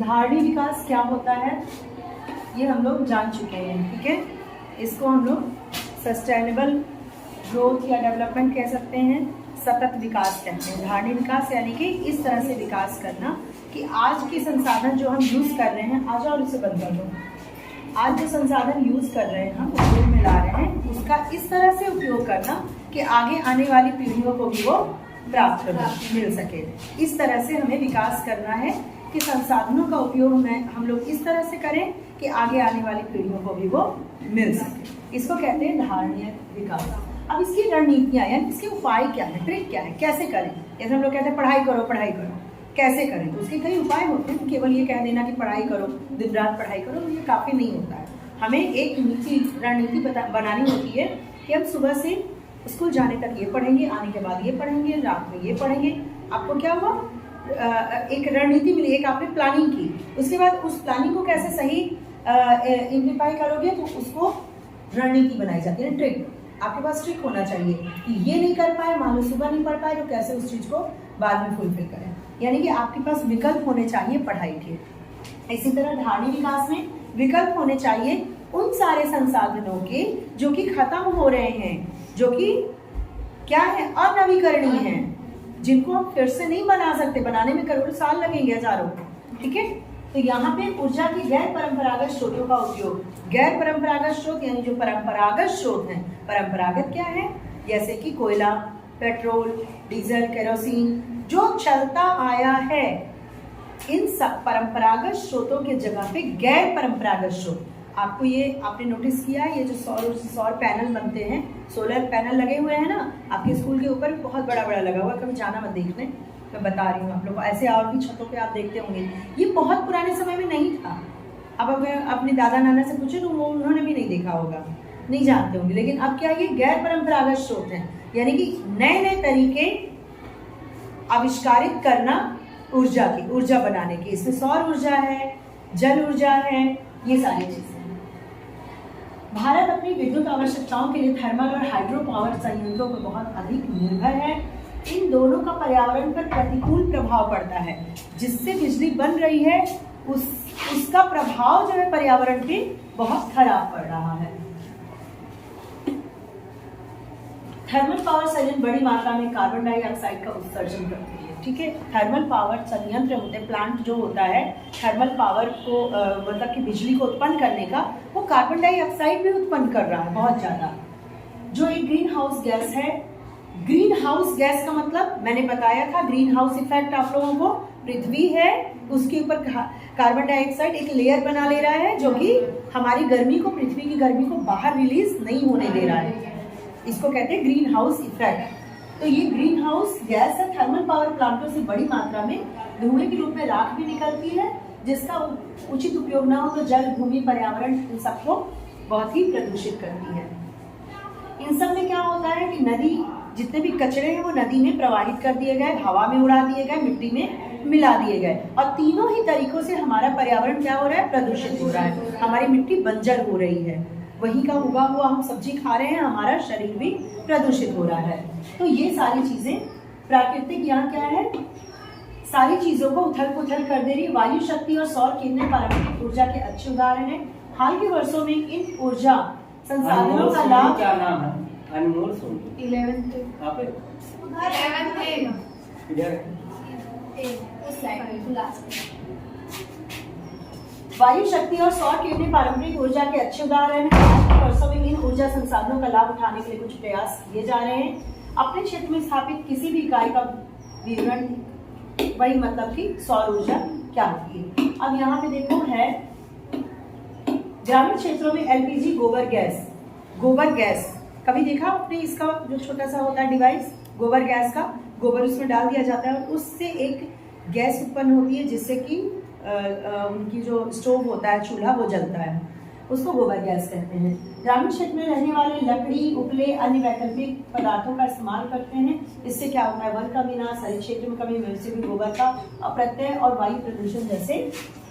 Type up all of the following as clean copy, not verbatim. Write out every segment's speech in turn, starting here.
धारणी विकास क्या होता है ये हम लोग जान चुके हैं, ठीक है। इसको हम लोग सस्टेनेबल ग्रोथ या डेवलपमेंट कह सकते हैं, सतत विकास कहते हैं। धारणी विकास यानी कि इस तरह से विकास करना कि आज के संसाधन जो हम यूज़ कर रहे हैं, आज और उसे बंद कर दो, आज जो संसाधन यूज़ कर रहे हैं हम उपयोग में ला रहे हैं, उसका इस तरह से उपयोग करना कि आगे आने वाली पीढ़ियों को भी वो प्राप्त मिल सके। इस तरह से हमें विकास करना है कि संसाधनों का उपयोग हम लोग इस तरह से करें कि आगे आने वाली पीढ़ियों को भी वो मिल सके। इसको कहते हैं धारणीय विकास। अब इसकी रणनीतियाँ यानी इसके उपाय क्या है, ट्रिक क्या है, कैसे करें। जैसे हम लोग कहते हैं पढ़ाई करो पढ़ाई करो, कैसे करें, तो उसके कई उपाय होते हैं। केवल ये कह देना कि पढ़ाई करो, दिन रात पढ़ाई करो, ये काफ़ी नहीं होता है। हमें एक रणनीति बनानी होती है कि हम सुबह से स्कूल जाने तक ये पढ़ेंगे, आने के बाद ये पढ़ेंगे, रात में ये पढ़ेंगे। आपको क्या हुआ, एक रणनीति मिली, एक आपने प्लानिंग की। उसके बाद उस प्लानिंग को कैसे सही इम्प्लीफाई करोगे तो उसको रणनीति बनाई जाती है, ट्रिक। आपके पास ट्रिक होना चाहिए कि ये नहीं कर पाए, मान लो सुबह नहीं पढ़ पाए, तो कैसे उस चीज़ को बाद में फुलफिल करें। यानी कि आपके पास विकल्प होने चाहिए पढ़ाई के। इसी तरह धारणी विकास में विकल्प होने चाहिए उन सारे संसाधनों के जो कि खत्म हो रहे हैं, जो कि क्या है, अनवीकरणीय हैं, जिनको हम फिर से नहीं बना सकते, बनाने में करोड़ों साल लगेंगे, हजारों, ठीक है। तो यहाँ पे ऊर्जा की गैर परंपरागत स्रोतों का उपयोग। गैर परंपरागत स्रोत यानी जो परंपरागत स्रोत हैं, परंपरागत क्या है, जैसे कि कोयला, पेट्रोल, डीजल, केरोसिन, जो चलता आया है, इन सब परंपरागत स्रोतों के जगह पे गैर परंपरागत स्रोत। आपको ये आपने नोटिस किया है, ये जो सौर पैनल बनते हैं, सोलर पैनल लगे हुए हैं ना, आपके स्कूल के ऊपर बहुत बड़ा बड़ा लगा हुआ है, कभी जाना मत देखने, मैं बता रही हूँ आप लोग को। ऐसे और भी छतों पे आप देखते होंगे। ये बहुत पुराने समय में नहीं था। अब अगर अपने दादा नाना से पूछे तो वो उन्होंने भी नहीं देखा होगा, नहीं जानते होंगे। लेकिन अब क्या, ये गैर परंपरागत स्रोत हैं, यानी कि नए नए तरीके आविष्कारित करना ऊर्जा की, ऊर्जा बनाने की। इसमें सौर ऊर्जा है, जल ऊर्जा है, ये सारी चीजें। भारत अपनी विद्युत आवश्यकताओं के लिए थर्मल और हाइड्रो पावर संयंत्रों पर बहुत अधिक निर्भर है। इन दोनों का पर्यावरण पर प्रतिकूल प्रभाव पड़ता है। जिससे बिजली बन रही है उसका प्रभाव जो है पर्यावरण पे बहुत खराब पड़ रहा है। थर्मल पावर संयंत्र बड़ी मात्रा में कार्बन डाइऑक्साइड का उत्सर्जन करती है, ठीक है। थर्मल पावर संयंत्र होते हैं, प्लांट जो होता है थर्मल पावर को मतलब कि बिजली को उत्पन्न करने का, वो कार्बन डाइऑक्साइड भी उत्पन्न कर रहा है बहुत ज्यादा, जो एक ग्रीन हाउस गैस है। ग्रीन हाउस गैस का मतलब मैंने बताया था, ग्रीन हाउस इफेक्ट आप लोगों को, पृथ्वी है उसके ऊपर कार्बन डाइऑक्साइड एक लेयर बना ले रहा है, जो कि हमारी गर्मी को, पृथ्वी की गर्मी को बाहर रिलीज नहीं होने दे रहा है। इसको कहते हैं ग्रीन हाउस इफेक्ट। तो ये ग्रीन हाउस गैस है, थर्मल पावर प्लांटों से बड़ी मात्रा में धुएं के रूप में राख भी निकलती है, जिसका उचित उपयोग ना हो तो जल, भूमि, पर्यावरण इन सबको बहुत ही प्रदूषित करती है। इन सब में क्या होता है कि नदी, जितने भी कचरे हैं वो नदी में प्रवाहित कर दिए गए, हवा में उड़ा दिए गए, मिट्टी में मिला दिए गए, और तीनों ही तरीकों से हमारा पर्यावरण क्या हो रहा है, प्रदूषित हो रहा है। हमारी मिट्टी बंजर हो रही है, वही का उगा हुआ हम सब्जी खा रहे हैं, हमारा शरीर भी प्रदूषित हो रहा है। तो ये सारी चीजें प्राकृतिक यहाँ क्या है, सारी चीजों को उथल पुथल कर दे रही। वायु शक्ति और सौर किरणें पारंपरिक ऊर्जा के अच्छे उदाहरण हैं। हाल के वर्षों में इन ऊर्जा संसाधनों का लाभ, क्या नाम है, अनमोल सोनी, 11th वायु शक्ति और सौर किरणें पारंपरिक ऊर्जा के अच्छे उदाहरण हैं। आज के वर्षों में इन ऊर्जा संसाधनों का लाभ उठाने के लिए कुछ प्रयास किए जा रहे हैं। अपने क्षेत्र में स्थापित किसी भी इकाई का विवरण, वही मतलब कि सौर ऊर्जा क्या होती है। अब यहाँ पे देखो है ग्रामीण क्षेत्रों में एलपीजी गोबर गैस। गोबर गैस कभी देखा आपने, इसका जो छोटा सा होता है डिवाइस गोबर गैस का, गोबर उसमें डाल दिया जाता है और उससे एक गैस उत्पन्न होती है जिससे कि उनकी जो स्टोव होता है, चूल्हा, वो जलता है, उसको गोबर गैस कहते हैं। ग्रामीण क्षेत्र में रहने वाले लकड़ी, उपले, अन्य वैकल्पिक पदार्थों का इस्तेमाल करते हैं। इससे क्या होता है, वन का विनाश, शहरी क्षेत्र में कमी, वैसे भी गोबर का अप्रत्यय और वायु प्रदूषण जैसे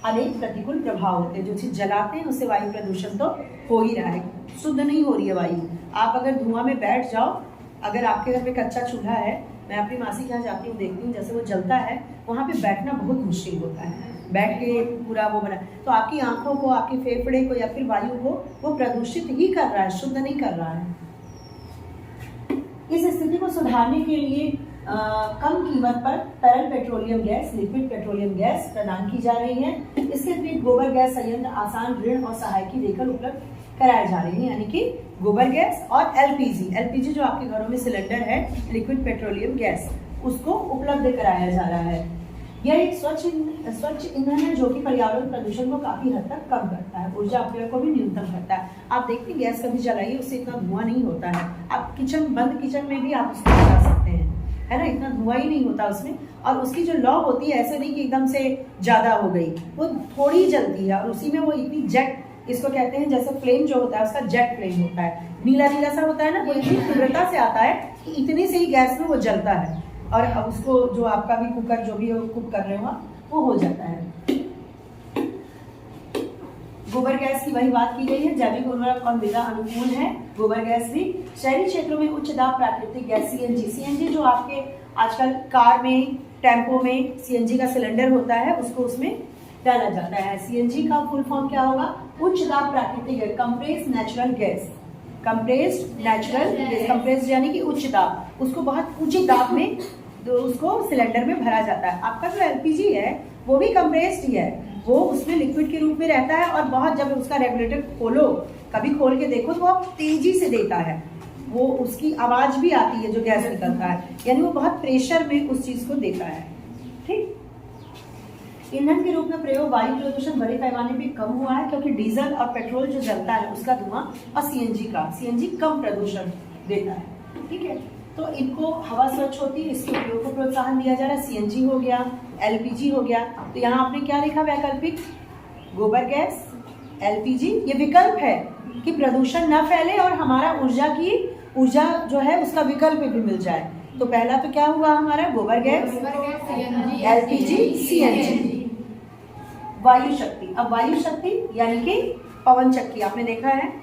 अनेक प्रतिकूल प्रभाव होते हैं। जो चीज जलाते हैं उससे वायु प्रदूषण तो हो ही रहा है, शुद्ध नहीं हो रही है वायु। आप अगर धुआं में बैठ जाओ, अगर आपके घर में कच्चा चूल्हा है, मैं अपनी मासी के यहाँ जाती हूँ, देखती हूँ जैसे वो जलता है, वहाँ पे बैठना बहुत मुश्किल होता है। बैठ के पूरा वो बना, तो आपकी आंखों को, आपके फेफड़े को या फिर वायु को वो प्रदूषित ही कर रहा है, शुद्ध नहीं कर रहा है। इस स्थिति को सुधारने के लिए कम कीमत पर तरल petroleum gas, liquid petroleum gas प्रदान की जा रही है। इसके अतिरिक्त गोबर गैस संयंत्र आसान ऋण और सहायकी देकर उपलब्ध कराए जा रहे हैं, यानी कि गोबर गैस और एलपीजी जो आपके घरों में सिलेंडर है, लिक्विड पेट्रोलियम गैस, उसको उपलब्ध कराया जा रहा है। यह एक स्वच्छ ईंधन है जो कि पर्यावरण प्रदूषण को काफी हद तक कम करता है, ऊर्जा अपव्यय को भी न्यूनतम करता है। आप देखते हैं गैस कभी जलाइए, उससे इतना धुआं नहीं होता है। आप बंद किचन में भी आप उसको जला सकते हैं, है ना, इतना धुआं ही नहीं होता उसमें। और उसकी जो लौ होती है, ऐसे नहीं कि एकदम से ज्यादा हो गई, वो थोड़ी जलती है और उसी में वो इतनी जेट, इसको कहते हैं जैसे फ्लेम जो होता है उसका जेट फ्लेम होता है, नीला नीला सा होता है ना, वो इतनी तीव्रता से आता है कि इतने से ही गैस में वो जलता है और अब उसको जो आपका भी कुकर जो भी कुक कर रहे हो वो हो जाता है। गोबर गैस की वही बात की गई है, जैविक उर्वरक और मृदा अनुकूल है गोबर गैस भी। शहरी क्षेत्रों में उच्च दाब प्राकृतिक गैस सीएनजी जो आपके आजकल कार में, टेम्पो में सीएनजी का सिलेंडर होता है, उसको उसमें डाला जाता है। सीएनजी का फुल फॉर्म क्या होगा? उच्च दाब प्राकृतिक gas, compressed natural gas, compressed natural gas, compressed यानी कि उच्च दाब, उसको बहुत ऊंचे दाब में उसको सिलेंडर में भरा जाता है। आपका जो एलपीजी है वो भी कंप्रेस्ड ही है, वो उसमें लिक्विड के रूप में रहता है और बहुत, जब उसका रेगुलेटर खोलो, कभी खोल के देखो तो वो तेजी से देता है, वो उसकी आवाज भी आती है जो गैस निकलता है, यानी वो बहुत प्रेशर में उस चीज को देता है। ठीक, ईंधन के रूप में प्रयोग वायु प्रदूषण बड़े पैमाने पे कम हुआ है क्योंकि डीजल और पेट्रोल जो जलता है उसका धुआं और सीएनजी कम प्रदूषण देता है। ठीक है, तो इनको हवा स्वच्छ होती है, इसके उपयोग को प्रोत्साहन दिया जा रहा है। सीएनजी हो गया, एलपीजी हो गया, तो यहाँ आपने क्या लिखा? वैकल्पिक गोबर गैस, एलपीजी, ये विकल्प है कि प्रदूषण न फैले और हमारा ऊर्जा जो है उसका विकल्प भी मिल जाए। तो पहला तो क्या हुआ हमारा? गोबर गैस, एलपीजी, सीएनजी। वायु शक्ति, अब वायु शक्ति यानी कि पवन चक्की, आपने देखा है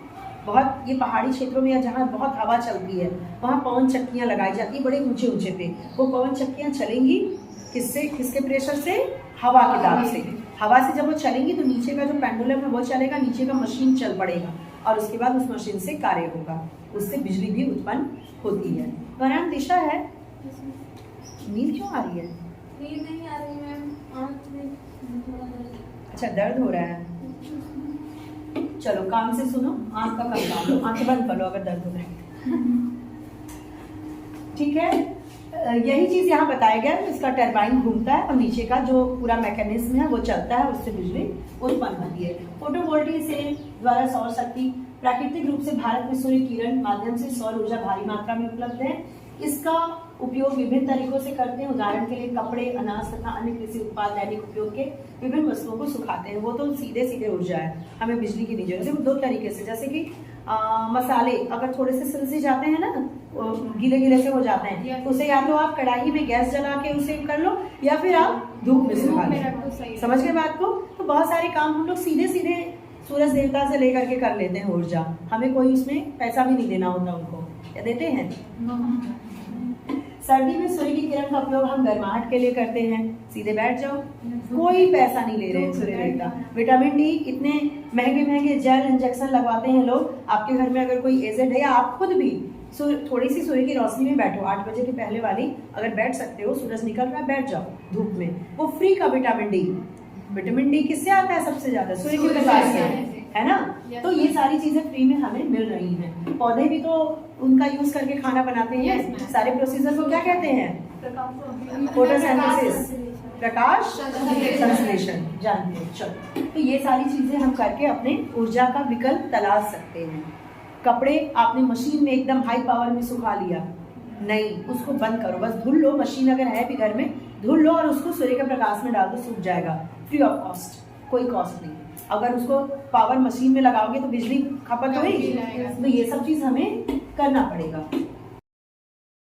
बहुत, ये पहाड़ी क्षेत्रों में या जहाँ बहुत हवा चलती है वहाँ पवन चक्कियाँ लगाई जाती है बड़े ऊंचे ऊंचे पे। वो पवन चक्कियाँ चलेंगी किससे? किसके प्रेशर से? हवा के दाब से। हवा से जब वो चलेंगी तो नीचे का जो पेंडुलम है वो चलेगा, नीचे का मशीन चल पड़ेगा और उसके बाद उस मशीन से कार्य होगा, उससे बिजली भी उत्पन्न होती है। वरन दिशा है, नींद क्यों आ रही है? नींद नहीं आ रही मैम, अच्छा दर्द हो रहा है, चलो काम से सुनो, आंख का कम काम लो, आंखें बंद कर लो अगर दर्द हो रहा है। ठीक है, यही चीज यहाँ बताया गया है। इसका टरबाइन घूमता है और नीचे का जो पूरा मैकेनिज्म है वो चलता है, उससे बिजली उत्पन्न होती है। फोटोवोल्टिक सेल द्वारा सौर शक्ति, प्राकृतिक रूप से भारत में सूर्य किरण माध्यम से सौर ऊर्जा भारी मात्रा में उपलब्ध है। इसका उपयोग विभिन्न तरीकों से करते हैं, उदाहरण के लिए कपड़े, अनाज तथा अन्य कृषि उत्पाद दैनिक उपयोग के विभिन्न वस्तुओं को सुखाते हैं। वो तो सीधे ऊर्जा है, हमें बिजली की नहीं जरूरत है। दो तरीके से, जैसे कि मसाले अगर थोड़े से सिलसिले जाते हैं ना, गीले से हो जाते हैं, तो उसे या तो आप कढ़ाई में गैस जला के उसे कर लो या फिर आप धूप में सुखा लो। समझ गए बात को? तो बहुत सारे काम हम लोग सीधे सूरज देवता से लेकर के कर लेते हैं ऊर्जा, हमें कोई उसमें पैसा भी नहीं देना होता उनको, क्या देते हैं? सर्दी में सूर्य की किरण का उपयोग हम गर्माहट के लिए करते हैं। सीधे बैठ जाओ, कोई पैसा नहीं ले रहे हैं सूर्य देवता। विटामिन डी, इतने महंगे जेल इंजेक्शन लगवाते हैं लोग। आपके घर में अगर कोई एजेड है या आप खुद भी थोड़ी सी सूर्य की रोशनी में बैठो, 8 बजे के पहले वाली अगर बैठ सकते हो, सूरज निकल रहा है, बैठ जाओ धूप में, वो फ्री का विटामिन डी किससे आता है? सबसे ज्यादा सूर्य के प्रकाश से, है ना। तो ये सारी चीजें फ्री में हमें मिल रही हैं। पौधे भी तो उनका यूज करके खाना बनाते हैं। सारे प्रोसीजर को क्या कहते हैं? फोटोसिंथेसिस, प्रकाश संश्लेषण, जानते हैं। चलो, तो ये सारी चीजें हम करके अपने ऊर्जा का विकल्प तलाश सकते हैं। कपड़े आपने मशीन में एकदम हाई पावर में सुखा लिया, नहीं, उसको बंद करो, बस धुल लो। मशीन अगर है भी घर में, धुल लो और उसको सूर्य के प्रकाश में डाल दो, सूख जाएगा, फ्री ऑफ कॉस्ट, कोई कॉस्ट नहीं। अगर उसको पावर मशीन में लगाओगे तो बिजली खपत होगी, तो ये सब चीज हमें करना पड़ेगा।